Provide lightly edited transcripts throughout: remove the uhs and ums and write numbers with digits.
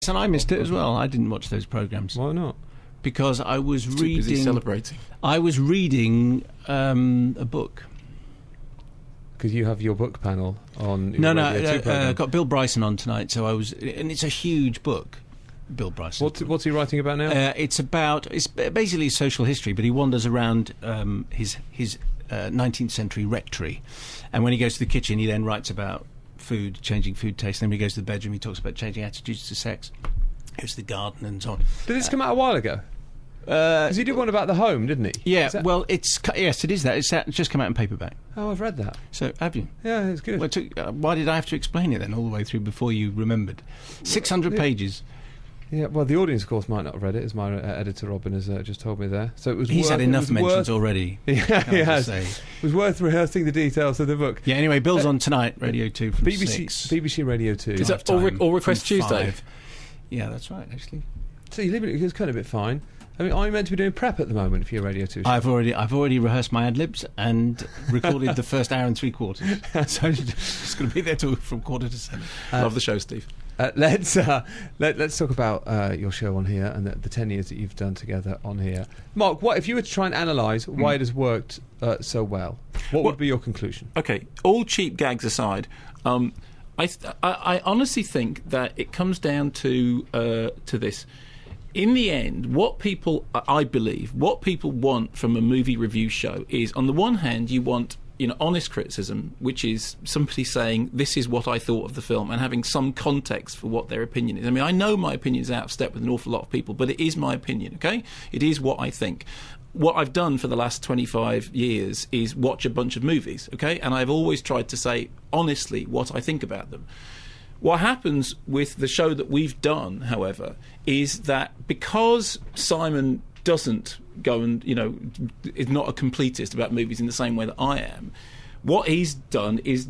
And I missed it as well. I didn't watch those programmes. Why not? Because I was Too busy celebrating. I was reading a book. Because you have your book panel on. I got Bill Bryson on tonight, so and it's a huge book. Bill Bryson. What's he writing about now? It's basically social history, but he wanders around his 19th century rectory, and when he goes to the kitchen, he then writes about food, changing food taste. Then when he goes to the bedroom, he talks about changing attitudes to sex. Goes to the garden and so on. Did this come out a while ago? Because he did one about the home, didn't he? Yeah, well, yes, it is that. It's just come out in paperback. Oh, I've read that. So, have you? Yeah, it's good. Well, why did I have to explain it then all the way through before you remembered? 600 pages. Yeah, well, the audience, of course, might not have read it, as my editor Robin has just told me there. So He's had enough mentions already. Yeah, he has. It was worth rehearsing the details of the book. Yeah, anyway, Bill's on tonight, Radio 2 from BBC Radio 2. Is that all Request Tuesday? Yeah, that's right, actually. So you live it's kind of a bit fine. I mean, are you meant to be doing prep at the moment for your Radio 2 show? I've already rehearsed my ad-libs and recorded the first hour and 3/4. So I'm just going to be there from 6:45. Love the show, Steve. Let's talk about your show on here and the 10 years that you've done together on here. Mark, what if you were to try and analyse why it has worked so well? What would be your conclusion? Okay, all cheap gags aside, I honestly think that it comes down to this. In the end, I believe, what people want from a movie review show is, on the one hand, you want honest criticism, which is somebody saying, this is what I thought of the film, and having some context for what their opinion is. I mean, I know my opinion is out of step with an awful lot of people, but it is my opinion, okay? It is what I think. What I've done for the last 25 years is watch a bunch of movies, okay? And I've always tried to say, honestly, what I think about them. What happens with the show that we've done, however, is that because Simon doesn't go and, is not a completist about movies in the same way that I am, what he's done is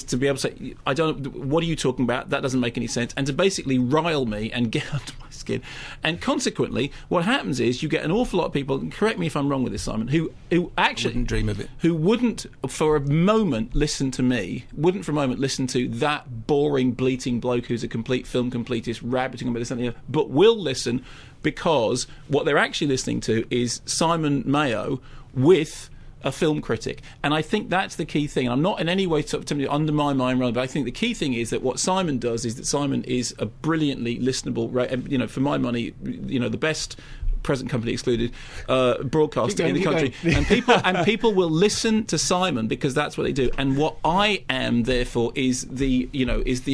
to be able to say, what are you talking about? That doesn't make any sense. And to basically rile me and get under my skin. And consequently, what happens is you get an awful lot of people, and correct me if I'm wrong with this, Simon, who actually wouldn't dream of it. Who wouldn't for a moment listen to me, wouldn't for a moment listen to that boring, bleating bloke who's a complete film completist, rabbiting about this and that, but will listen because what they're actually listening to is Simon Mayo with a film critic. And I think that's the key thing. I'm not in any way to undermine my own role, but I think the key thing is that what Simon does is that Simon is a brilliantly listenable, for my money, the best, present company excluded, broadcaster in the country. And people will listen to Simon because that's what they do. And what I am, therefore, is the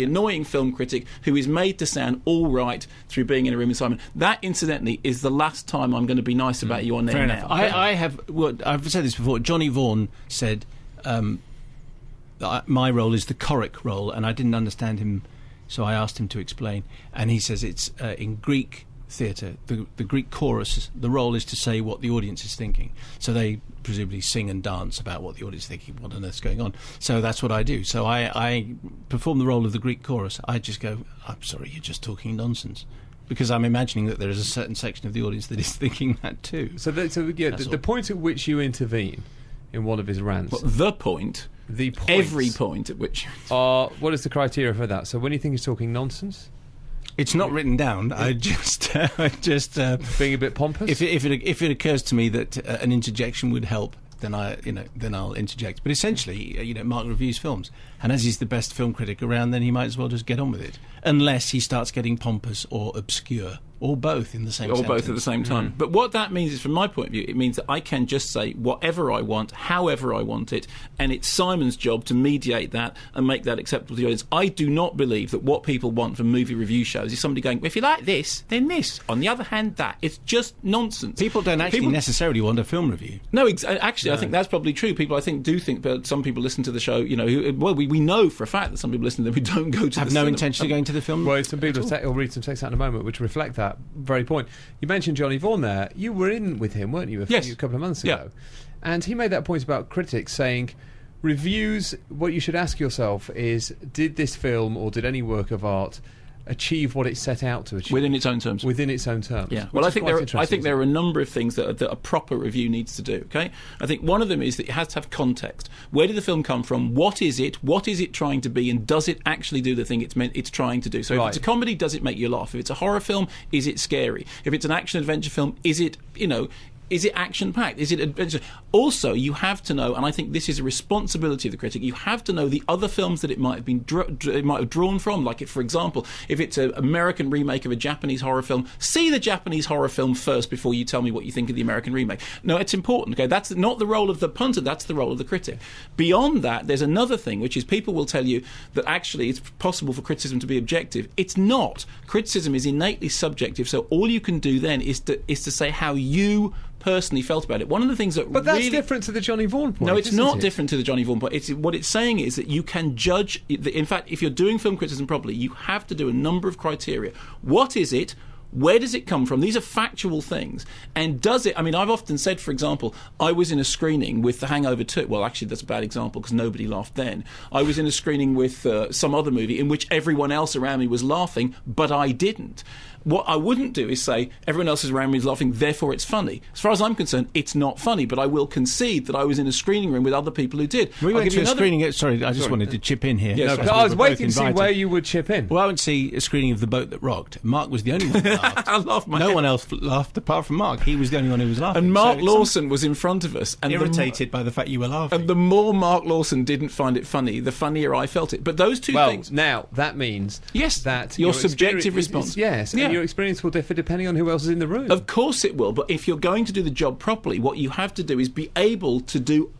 annoying film critic who is made to sound all right through being in a room with Simon. That, incidentally, is the last time I'm going to be nice about you on there now. I've said this before. Johnny Vaughan said my role is the choric role, and I didn't understand him, so I asked him to explain. And he says it's in Greek theatre, the Greek chorus, the role is to say what the audience is thinking. So they presumably sing and dance about what the audience is thinking, what on earth's going on. So that's what I do. So I perform the role of the Greek chorus. I just go, I'm sorry, you're just talking nonsense. Because I'm imagining that there is a certain section of the audience that is thinking that too. The point at which you intervene in one of his rants... the point, every point at which... what is the criteria for that? So when you think he's talking nonsense... It's not written down. I just being a bit pompous. If it occurs to me that an interjection would help, then I'll interject. But essentially, Mark reviews films, and as he's the best film critic around, then he might as well just get on with it, unless he starts getting pompous or obscure. Or both in the same sentence. Or both at the same time. But what that means is, from my point of view, it means that I can just say whatever I want, however I want it, and it's Simon's job to mediate that and make that acceptable to the audience. I do not believe that what people want from movie review shows is somebody going, if you like this, then this. On the other hand, that. It's just nonsense. People don't actually necessarily want a film review. No, actually, no. I think that's probably true. People, I think, do think that some people listen to the show, we know for a fact that some people listen to them who don't go to have the no cinema. intention of going to the film. Well, some people will read some text out in a moment which reflect that very point. You mentioned Johnny Vaughan there. You were in with him, weren't you, a couple of months ago? Yeah. And he made that point about critics saying, reviews, what you should ask yourself is, did this film or did any work of art achieve what it set out to achieve within its own terms. Within its own terms. Yeah. which Well, I is think quite there are a number of things that a proper review needs to do. Okay. I think one of them is that it has to have context. Where did the film come from? What is it? What is it trying to be? And does it actually do the thing it's trying to do? So if it's a comedy, does it make you laugh? If it's a horror film, is it scary? If it's an action adventure film, is it is it action-packed? Is it adventure? Also, you have to know, and I think this is a responsibility of the critic, you have to know the other films that it might have been drawn from. Like, for example, if it's an American remake of a Japanese horror film, see the Japanese horror film first before you tell me what you think of the American remake. No, it's important. Okay, that's not the role of the punter, that's the role of the critic. Beyond that, there's another thing, which is people will tell you that actually it's possible for criticism to be objective. It's not. Criticism is innately subjective, so all you can do then is to say how you personally felt about it. One of the things that But that's different to the Johnny Vaughan point. No, it's not different to the Johnny Vaughan point. What it's saying is that you can judge. In fact, if you're doing film criticism properly, you have to do a number of criteria. What is it? Where does it come from? These are factual things. And does it... I mean, I've often said, for example, I was in a screening with The Hangover 2. Well, actually, that's a bad example because nobody laughed then. I was in a screening with some other movie in which everyone else around me was laughing, but I didn't. What I wouldn't do is say, everyone else around me is laughing, therefore it's funny. As far as I'm concerned, it's not funny, but I will concede that I was in a screening room with other people who did. We went to a screening... Sorry, I just wanted to chip in here. Yes, I was waiting to see where you would chip in. Well, I went to see a screening of The Boat That Rocked. Mark was the only one who laughed. I laughed my No head. one else laughed apart from Mark. He was the only one who was laughing. And Mark Lawson was in front of us. And irritated by the fact you were laughing. And the more Mark Lawson didn't find it funny, the funnier I felt it. But those two things... now, that means... Yes, that your subjective response. Yes, and your experience will differ depending on who else is in the room. Of course it will, but if you're going to do the job properly, what you have to do is be able to do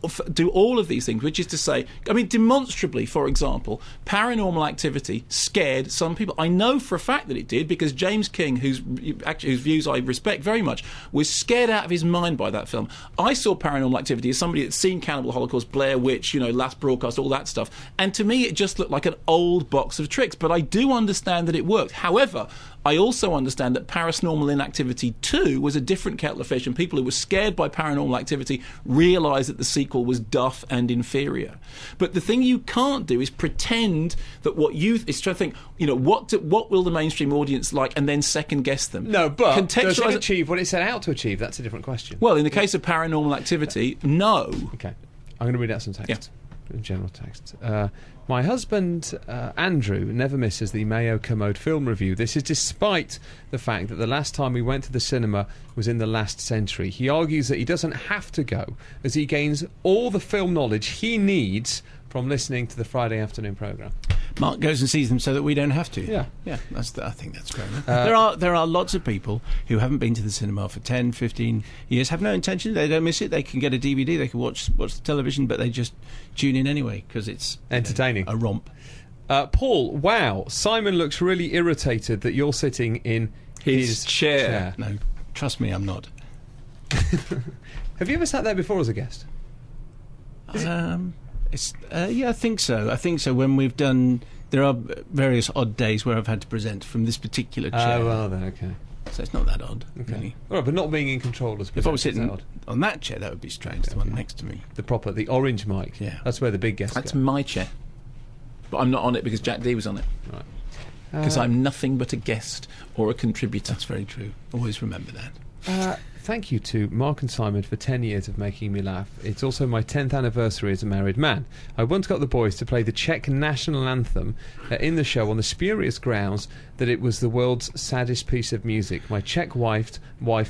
all of these things, which is to say, I mean, demonstrably, for example, Paranormal Activity scared some people. I know for a fact that it did, because James King, whose views I respect very much, was scared out of his mind by that film. I saw Paranormal Activity as somebody that's seen Cannibal Holocaust, Blair Witch, Last Broadcast, all that stuff, and to me it just looked like an old box of tricks, but I do understand that it worked. However, I also understand that Paranormal Inactivity 2 was a different kettle of fish, and people who were scared by Paranormal Activity realised that the sequel was duff and inferior. But the thing you can't do is pretend that what you... is trying to think, what will the mainstream audience like, and then second-guess them. No, but does it achieve what it set out to achieve? That's a different question. Well, in the case of Paranormal Activity, no. Okay. I'm going to read out some text. Yeah. General text. My husband, Andrew, never misses the Mayo Kermode film review. This is despite the fact that the last time we went to the cinema was in the last century. He argues that he doesn't have to go, as he gains all the film knowledge he needs from listening to the Friday afternoon programme. Mark goes and sees them so that we don't have to. Yeah. I think that's fair enough. There are lots of people who haven't been to the cinema for 10, 15 years, have no intention, they don't miss it, they can get a DVD, they can watch the television, but they just tune in anyway because it's entertaining. A romp. Paul, wow, Simon looks really irritated that you're sitting in his chair. No, trust me, I'm not. Have you ever sat there before as a guest? I think so. When we've done... There are various odd days where I've had to present from this particular chair. Oh, well then, okay. So it's not that odd, really. All right, but not being in control as if I was sitting on that chair, that would be strange, the one next to me. The orange mic. Yeah. That's where the big guests That's go. my chair. But I'm not on it because Jack D was on it. Right. Because I'm nothing but a guest or a contributor. That's very true. Always remember that. Thank you to Mark and Simon for 10 years of making me laugh. It's also my 10th anniversary as a married man. I once got the boys to play the Czech national anthem in the show on the spurious grounds that it was the world's saddest piece of music. My Czech wife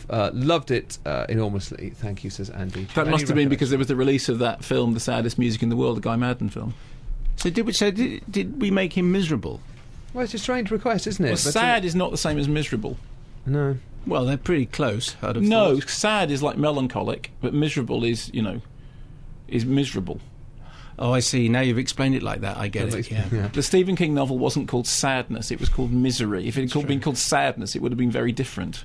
loved it enormously. Thank you, says Andy. That must have been because there was the release of that film, The Saddest Music in the World, the Guy Madden film. So did we make him miserable? Well, it's a strange request, isn't it? Well, sad is not the same as miserable. No. Well, they're pretty close. No, sad is like melancholic, but miserable is miserable. Oh, I see. Now you've explained it like that. I get it. Yeah. The Stephen King novel wasn't called Sadness; it was called Misery. If it had been called Sadness, it would have been very different.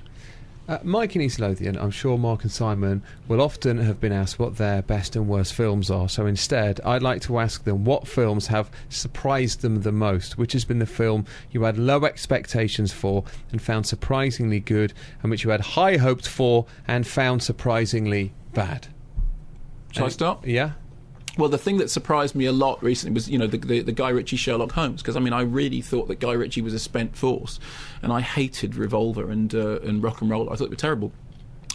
Mike in East Lothian, I'm sure Mark and Simon will often have been asked what their best and worst films are, so instead I'd like to ask them what films have surprised them the most. Which has been the film you had low expectations for and found surprisingly good, and which you had high hopes for and found surprisingly bad? Shall I start? Yeah. Well, the thing that surprised me a lot recently was, the Guy Ritchie Sherlock Holmes, because I really thought that Guy Ritchie was a spent force, and I hated Revolver and Rock and Roll. I thought they were terrible.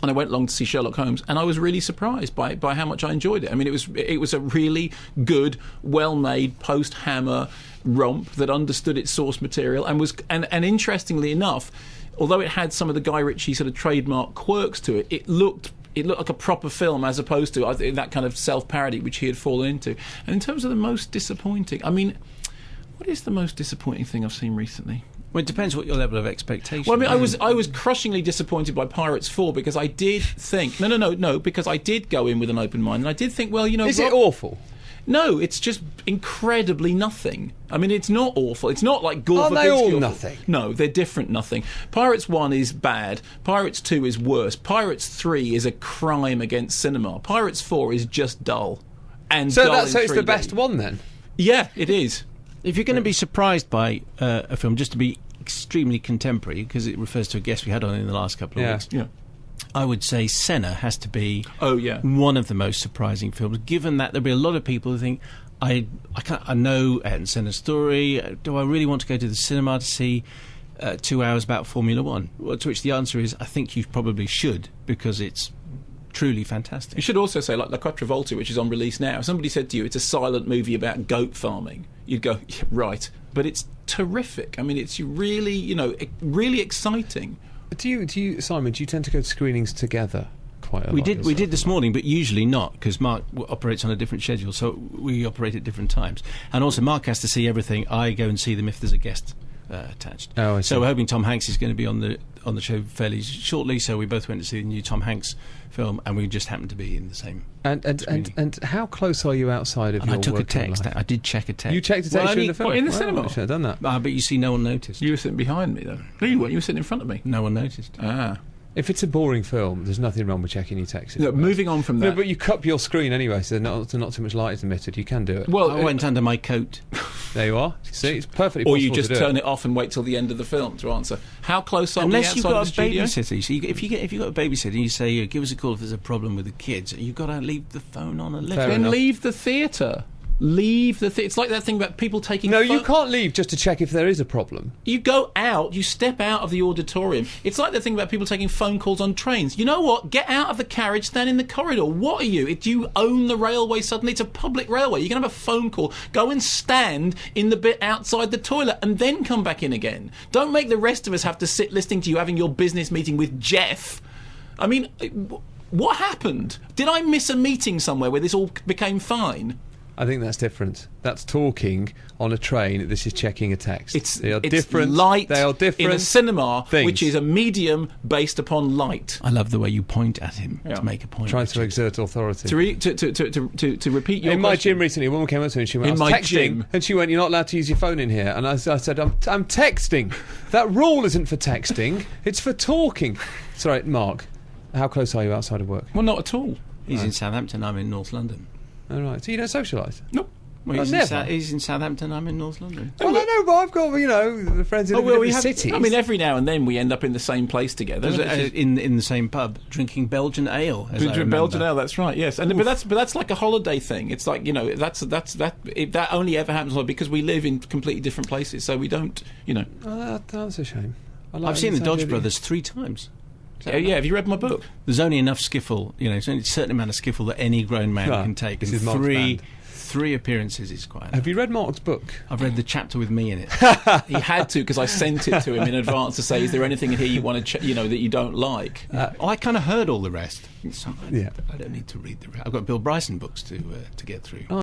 And I went along to see Sherlock Holmes, and I was really surprised by how much I enjoyed it. I mean, it was a really good, well-made post-Hammer romp that understood its source material and interestingly enough, although it had some of the Guy Ritchie sort of trademark quirks to it, it looked like a proper film as opposed to that kind of self-parody which he had fallen into. And in terms of the most disappointing, what is the most disappointing thing I've seen recently? Well, it depends what your level of expectation. Well, I was crushingly disappointed by Pirates 4 because I did think because I did go in with an open mind and I did think, well, is it awful? No, it's just incredibly nothing. I mean, it's not awful. It's not like Gore. Are they all nothing? No, they're different nothing. Pirates 1 is bad. Pirates 2 is worse. Pirates 3 is a crime against cinema. Pirates 4 is just dull. And so dull it's the best one then? Yeah, it is. If you're going to be surprised by a film, just to be extremely contemporary, because it refers to a guest we had on in the last couple of weeks. Yeah. I would say Senna has to be one of the most surprising films, given that there'll be a lot of people who think, I know Ayrton Senna's story, do I really want to go to the cinema to see 2 hours about Formula One? Well, to which the answer is, I think you probably should, because it's truly fantastic. You should also say, like La Quattrovolta, which is on release now, if somebody said to you it's a silent movie about goat farming, you'd go, yeah, right, but it's terrific. I mean, it's really, really exciting. Do you, Simon, do you tend to go to screenings together quite a lot? We did this morning, but usually not, because Mark operates on a different schedule, so we operate at different times. And also, Mark has to see everything. I go and see them if there's a guest attached. Oh, I see. So we're hoping Tom Hanks is going to be on the show fairly shortly, so we both went to see the new Tom Hanks film, and we just happened to be in the same. And how close are you outside of your I took a working text. life? I did check a text. You checked a text during the film? In the cinema? I should have done that. But you see, no one noticed. You were sitting behind me, though. No, you weren't. You were sitting in front of me. No one noticed. Ah. If it's a boring film, there's nothing wrong with checking your texts. No, moving on from that. No, but you cup your screen anyway, so not too much light is emitted. You can do it. Well, I went under my coat. There you are. See, it's perfectly possible. Or you just to do turn it off and wait till the end of the film to answer. How close are Unless we you've outside got of the a studio? babysitter. So if you've got a babysitter and you say, give us a call if there's a problem with the kids, you've got to leave the phone on and Fair Then enough. leave the theatre. Leave the theatre. It's like that thing about people taking... No, you can't leave just to check if there is a problem. You go out, you step out of the auditorium. It's like the thing about people taking phone calls on trains. You know what? Get out of the carriage, stand in the corridor. What are you? Do you own the railway suddenly? It's a public railway. You can have a phone call. Go and stand in the bit outside the toilet and then come back in again. Don't make the rest of us have to sit listening to you having your business meeting with Jeff. I mean, what happened? Did I miss a meeting somewhere where this all became fine? I think that's different. That's talking on a train. This is checking a text. They are different. Light They are different in a cinema, things. which is a medium based upon light. I love the way you point at him to make a point. Trying to exert authority. To repeat your in my question. gym recently, a woman came up to me and she went, In I was my texting, gym. and she went, you're not allowed to use your phone in here. And I said, I'm texting. That rule isn't for texting. It's for talking. Sorry, Mark, how close are you outside of work? Well, not at all. He's in Southampton, I'm in North London. All right. So you don't socialise? No. Well, never. He's in Southampton, I'm in North London. Well, I know, but I've got, the friends in different cities. I mean, every now and then we end up in the same place together. In the same pub, drinking Belgian ale. Drinking Belgian ale, that's right. Yes, but that's like a holiday thing. It's like that only ever happens because we live in completely different places, so we don't. Oh, that's a shame. I've seen the Dodge Brothers 3 times. Yeah, have you read my book? There's only enough skiffle, there's only a certain amount of skiffle that any grown man can take. This And is Mark's band. 3 appearances is quite enough. Have you read Mark's book? I've read the chapter with me in it. He had to, because I sent it to him in advance to say, is there anything in here you want to, that you don't like? I kind of heard all the rest. So Yeah. I don't need to read the rest. I've got Bill Bryson books to get through.